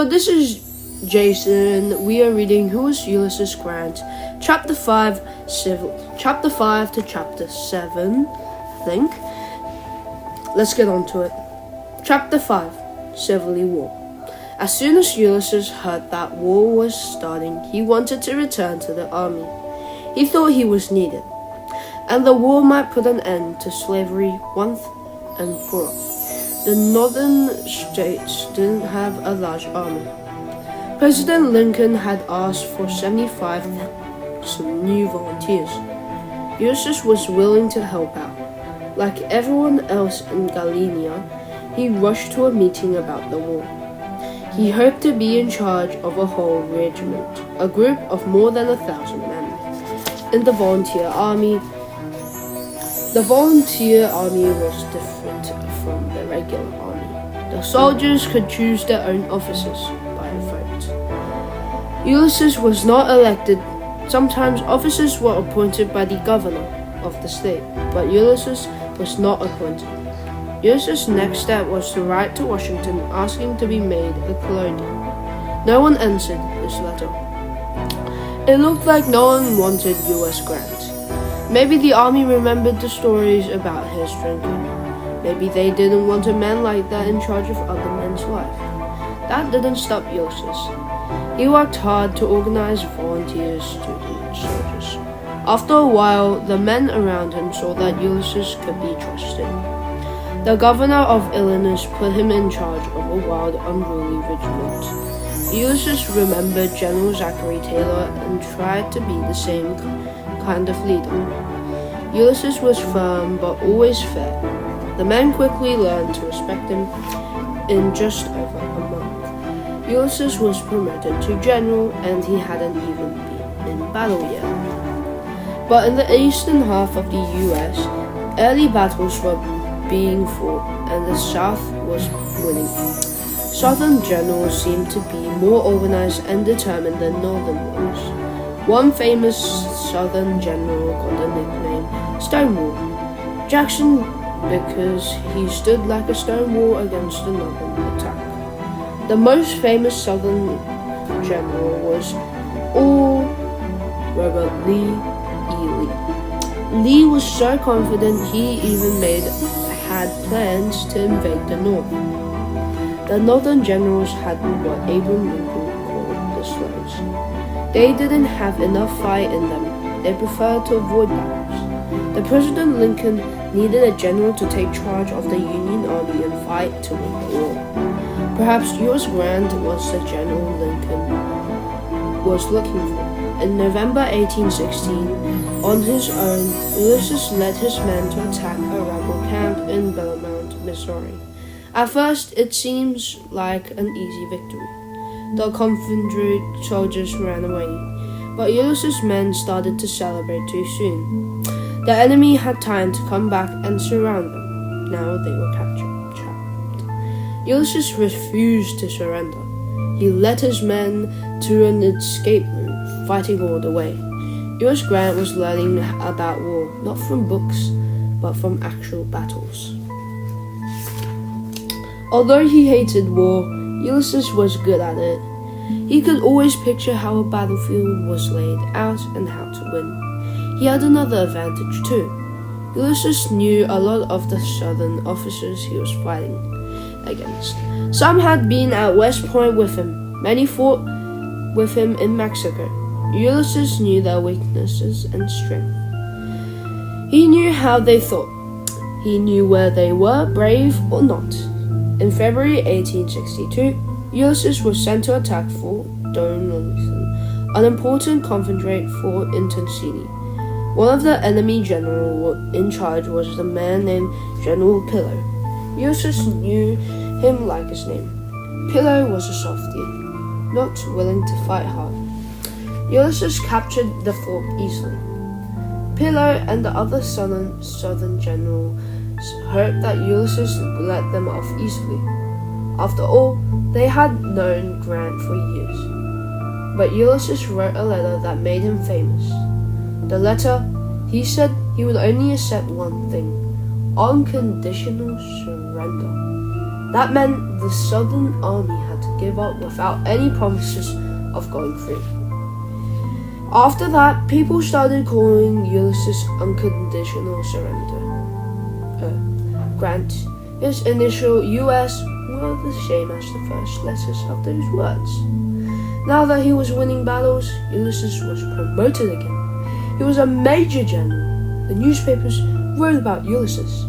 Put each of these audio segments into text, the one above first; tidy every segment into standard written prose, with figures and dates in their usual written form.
Hello, this is Jason. We are reading Who is Ulysses Grant, Chapter 5 to Chapter 7, I think. Let's get on to it. Chapter 5, Civil War. As soon as Ulysses heard that war was starting, he wanted to return to the army. He thought he was needed, and the war might put an end to slavery once and for all. The northern states didn't have a large army. President Lincoln had asked for 75,000 new volunteers. Ulysses was willing to help out. Like everyone else in Galilee, he rushed to a meeting about the war. He hoped to be in charge of a whole regiment, a group of more than 1,000 men. In the volunteer army, was different from the regular army. The soldiers could choose their own officers by a vote. Ulysses was not elected. Sometimes officers were appointed by the governor of the state, but Ulysses was not appointed. Ulysses' next step was to write to Washington asking to be made a colonial. No one answered his letter. It looked like no one wanted U.S. Grant. Maybe the army remembered the stories about his drinking. Maybe they didn't want a man like that in charge of other men's life. That didn't stop Ulysses. He worked hard to organize volunteers, students, soldiers. After a while, the men around him saw that Ulysses could be trusted. The governor of Illinois put him in charge of a wild, unruly regiment. Ulysses remembered General Zachary Taylor and tried to be the same kind of leader. Ulysses was firm but always fair. The men quickly learned to respect him. In just over a month, Ulysses was promoted to general, and he hadn't even been in battle yet. But in the eastern half of the U.S., early battles were being fought, and the South was winning. Southern generals seemed to be more organized and determined than Northern ones. One famous Southern general got the nickname Stonewall Jackson because he stood like a stone wall against the Northern attack. The most famous Southern general was Robert Lee E. Lee. Lee was so confident he even had plans to invade the North. The Northern generals had what Abraham Lincoln called the slows. They didn't have enough fight in them. They preferred to avoid battles. The President Lincoln needed a general to take charge of the Union Army and fight to win the war. Perhaps U.S. Grant was the general Lincoln was looking for. In November 1816, on his own, Ulysses led his men to attack a rebel camp in Belmont, Missouri. At first, it seems like an easy victory. The Confederate soldiers ran away, but Ulysses' men started to celebrate too soon. The enemy had time to come back and surround them. Now they were trapped. Ulysses refused to surrender. He led his men to an escape route, fighting all the way. U.S. Grant was learning about war, not from books, but from actual battles. Although he hated war, Ulysses was good at it. He could always picture how a battlefield was laid out and how to win. He had another advantage too. Ulysses knew a lot of the Southern officers he was fighting against. Some had been at West Point with him. Many fought with him in Mexico. Ulysses knew their weaknesses and strength. He knew how they thought. He knew where they were, brave or not. In February 1862, Ulysses was sent to attack Fort Donelson, an important Confederate fort in Tennessee. One of the enemy generals in charge was the man named General Pillow. Ulysses knew him like his name. Pillow was a softy, not willing to fight hard. Ulysses captured the fort easily. Pillow and the other Southern generals hoped that Ulysses would let them off easily. After all, they had known Grant for years. But Ulysses wrote a letter that made him famous. The letter, he said he would only accept one thing: unconditional surrender. That meant the Southern army had to give up without any promises of going free. After that, people started calling Ulysses unconditional surrender. Grant. His initial US were the same as the first letters of those words. Now that he was winning battles, Ulysses was promoted again. He was a major general. The newspapers wrote about Ulysses.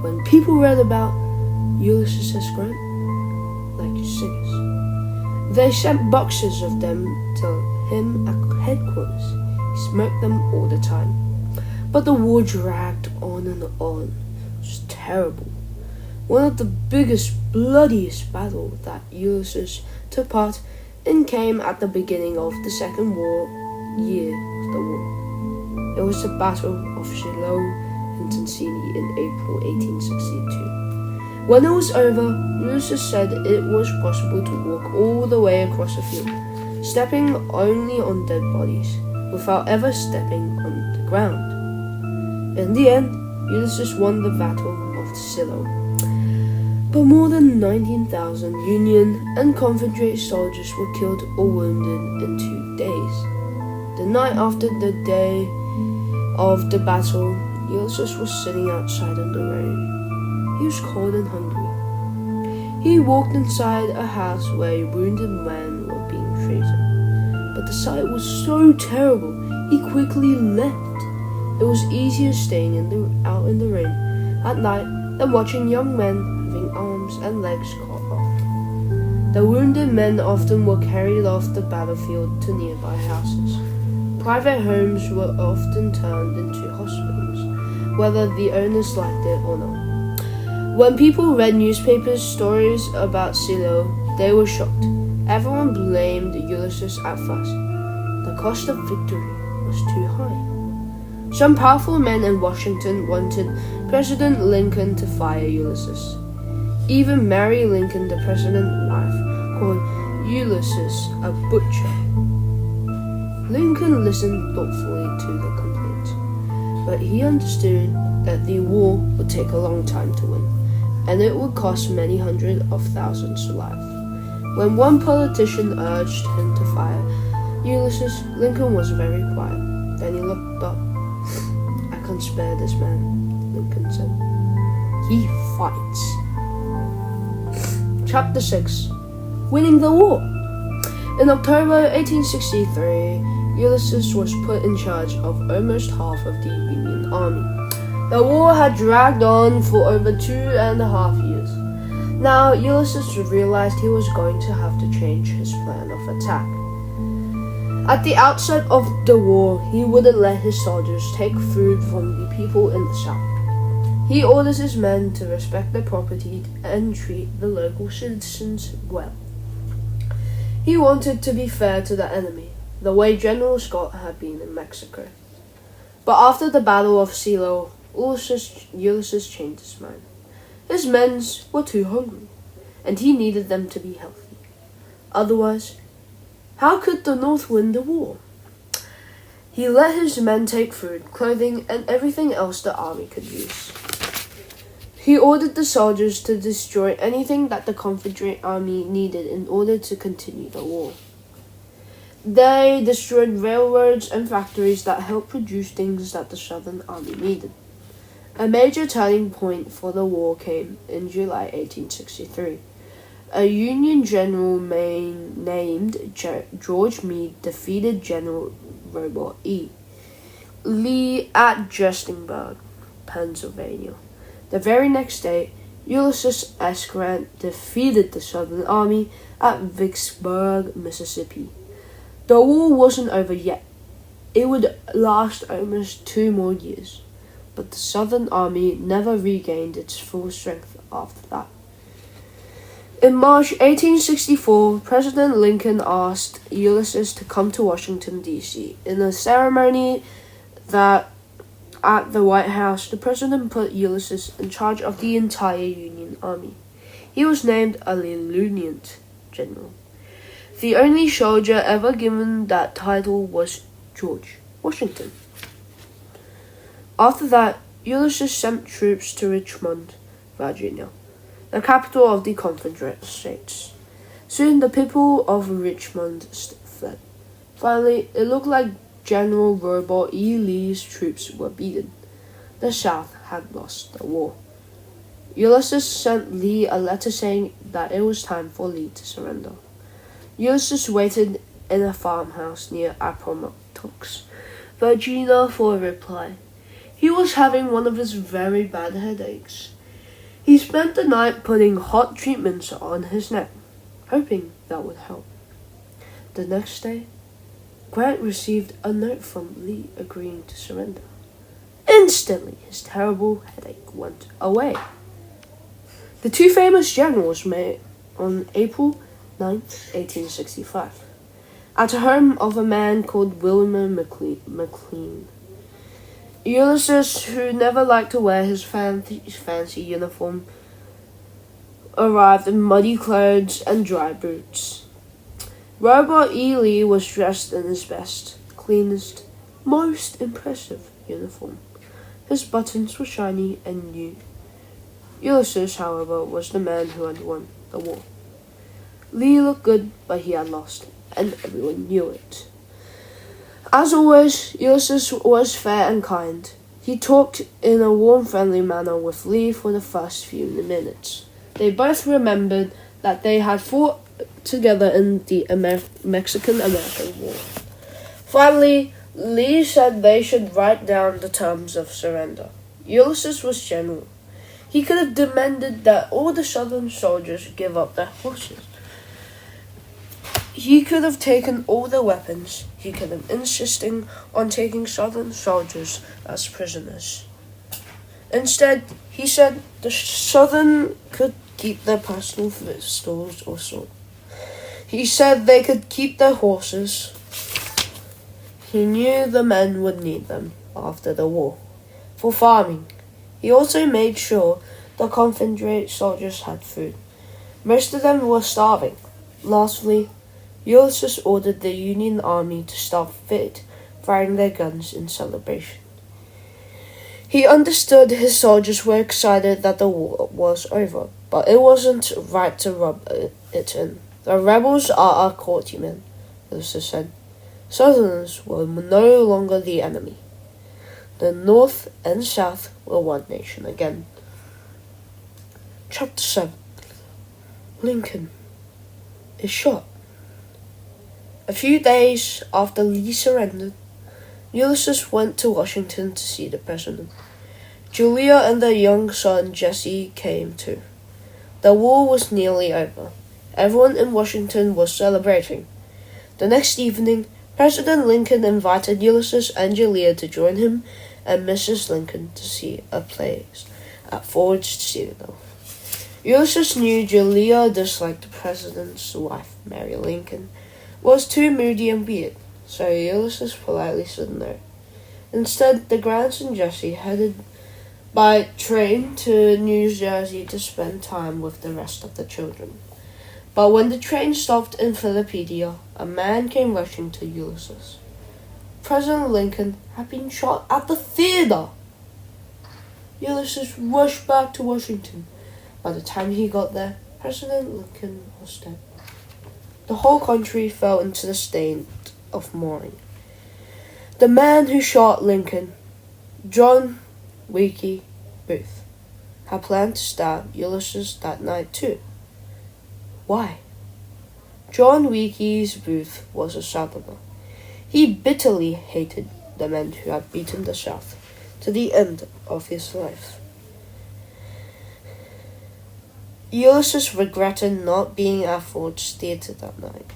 When people read about Ulysses S. Grant, like cigars, they sent boxes of them to him at headquarters. He smoked them all the time. But the war dragged on and on. It was terrible. One of the biggest, bloodiest battles that Ulysses took part in came at the beginning of the second year of the war. It was the Battle of Shiloh in Tennessee in April 1862. When it was over, Ulysses said it was possible to walk all the way across the field, stepping only on dead bodies, without ever stepping on the ground. In the end, Ulysses won the Battle of Shiloh. But more than 19,000 Union and Confederate soldiers were killed or wounded in 2 days. The night after the day of the battle, Ulysses was sitting outside in the rain. He was cold and hungry. He walked inside a house where wounded men were being treated. But the sight was so terrible, he quickly left. It was easier staying out in the rain at night than watching young men having arms and legs cut off. The wounded men often were carried off the battlefield to nearby houses. Private homes were often turned into hospitals, whether the owners liked it or not. When people read newspapers stories about Shiloh, they were shocked. Everyone blamed Ulysses at first. The cost of victory was too high. Some powerful men in Washington wanted President Lincoln to fire Ulysses. Even Mary Lincoln, the president's wife, called Ulysses a butcher. Lincoln listened thoughtfully to the complaints, but he understood that the war would take a long time to win, and it would cost many hundreds of thousands of lives. When one politician urged him to fire Ulysses, Lincoln was very quiet. Then he looked up. "I can't spare this man," Lincoln said. "He fights." Chapter 6. Winning the War. In October 1863, Ulysses was put in charge of almost half of the Union Army. The war had dragged on for over 2.5 years. Now, Ulysses realized he was going to have to change his plan of attack. At the outset of the war, he wouldn't let his soldiers take food from the people in the south. He orders his men to respect their property and treat the local citizens well. He wanted to be fair to the enemy, the way General Scott had been in Mexico. But after the Battle of Shiloh, Ulysses changed his mind. His men were too hungry, and he needed them to be healthy. Otherwise, how could the North win the war? He let his men take food, clothing, and everything else the army could use. He ordered the soldiers to destroy anything that the Confederate army needed in order to continue the war. They destroyed railroads and factories that helped produce things that the Southern Army needed. A major turning point for the war came in July 1863. A Union general named George Meade defeated General Robert E. Lee at Gettysburg, Pennsylvania. The very next day, Ulysses S. Grant defeated the Southern Army at Vicksburg, Mississippi. The war wasn't over yet. It would last almost 2 more years, but the Southern Army never regained its full strength after that. In March 1864, President Lincoln asked Ulysses to come to Washington, D.C. In a ceremony that at the White House, the president put Ulysses in charge of the entire Union Army. He was named a lieutenant general. The only soldier ever given that title was George Washington. After that, Ulysses sent troops to Richmond, Virginia, the capital of the Confederate States. Soon the people of Richmond fled. Finally, it looked like General Robert E. Lee's troops were beaten. The South had lost the war. Ulysses sent Lee a letter saying that it was time for Lee to surrender. Ulysses waited in a farmhouse near Appomattox, Virginia, for a reply. He was having one of his very bad headaches. He spent the night putting hot treatments on his neck, hoping that would help. The next day, Grant received a note from Lee agreeing to surrender. Instantly, his terrible headache went away. The two famous generals met on April 9, 1865, at the home of a man called William McLean. Ulysses, who never liked to wear his fancy uniform, arrived in muddy clothes and dry boots. Robert E. Lee was dressed in his best, cleanest, most impressive uniform. His buttons were shiny and new. Ulysses, however, was the man who had won the war. Lee looked good, but he had lost, and everyone knew it. As always, Ulysses was fair and kind. He talked in a warm, friendly manner with Lee for the first few minutes. They both remembered that they had fought together in the Mexican-American War. Finally, Lee said they should write down the terms of surrender. Ulysses was general. He could have demanded that all the Southern soldiers give up their horses. He could have taken all their weapons. He could have insisted on taking Southern soldiers as prisoners. Instead, he said the Southern could keep their personal pistols or sword. He said they could keep their horses. He knew the men would need them after the war for farming. He also made sure the Confederate soldiers had food. Most of them were starving. Lastly, Ulysses ordered the Union Army to stop firing their guns in celebration. He understood his soldiers were excited that the war was over, but it wasn't right to rub it in. The rebels are our countrymen, Ulysses said. Southerners were no longer the enemy. The North and South were one nation again. Chapter 7. Lincoln is shot. A few days after Lee surrendered, Ulysses went to Washington to see the president. Julia and their young son Jesse came too. The war was nearly over. Everyone in Washington was celebrating. The next evening, President Lincoln invited Ulysses and Julia to join him and Mrs. Lincoln to see a play at Ford's Citadel. Ulysses knew Julia disliked the president's wife, Mary Lincoln, was too moody and weird, so Ulysses politely said no. Instead, the Grants and Jesse headed by train to New Jersey to spend time with the rest of the children. But when the train stopped in Philadelphia, a man came rushing to Ulysses. President Lincoln had been shot at the theater. Ulysses rushed back to Washington. By the time he got there, President Lincoln was dead. The whole country fell into the state of mourning. The man who shot Lincoln, John Wilkes Booth, had planned to stab Ulysses that night too. Why? John Wilkes Booth was a Southerner. He bitterly hated the men who had beaten the South to the end of his life. Ulysses regretted not being at Ford's Theater that night.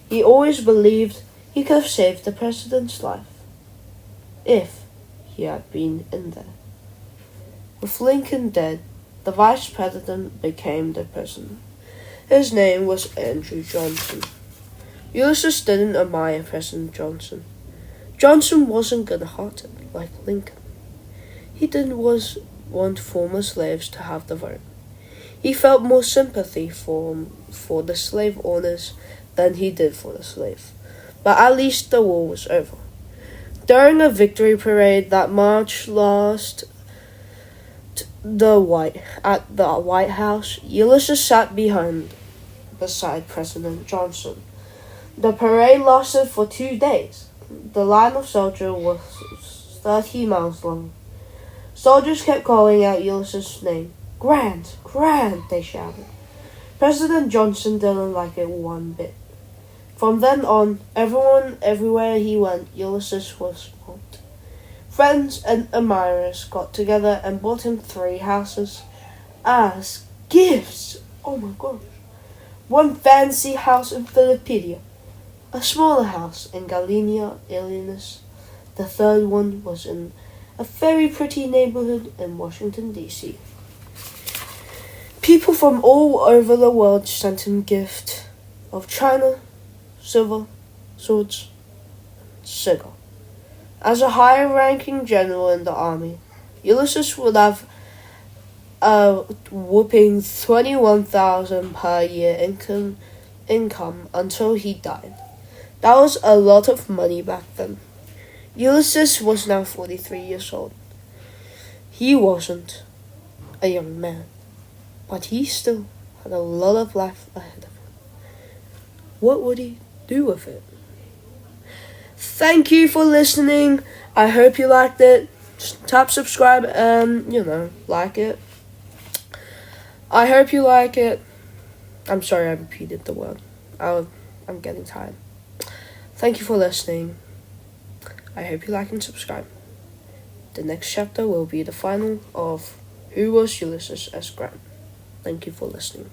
He always believed he could have saved the president's life if he had been in there. With Lincoln dead, the vice president became the president. His name was Andrew Johnson. Ulysses didn't admire President Johnson. Johnson wasn't good-hearted like Lincoln. He didn't want former slaves to have the vote. He felt more sympathy for the slave owners than he did for the slave. But at least the war was over. During a victory parade that marched at the White House, Ulysses sat behind beside President Johnson. The parade lasted for 2 days. The line of soldiers was 30 miles long. Soldiers kept calling out Ulysses' name. "Grant! Grant!" they shouted. President Johnson didn't like it one bit. From then on, everywhere he went, Ulysses was mocked. Friends and admirers got together and bought him 3 houses as gifts. Oh my gosh. One fancy house in Philadelphia, a smaller house in Galena, Illinois. The third one was in a very pretty neighborhood in Washington, D.C. People from all over the world sent him gifts of china, silver, swords, and cigar. As a high-ranking general in the army, Ulysses would have a whopping $21,000 per year income until he died. That was a lot of money back then. Ulysses was now 43 years old. He wasn't a young man, but he still had a lot of life ahead of him. What would he do with it? Thank you for listening. I hope you liked it. Tap subscribe and, like it. I hope you like it. I'm sorry I repeated the word. I'm getting tired. Thank you for listening. I hope you like and subscribe. The next chapter will be the final of Who Was Ulysses S. Grant. Thank you for listening.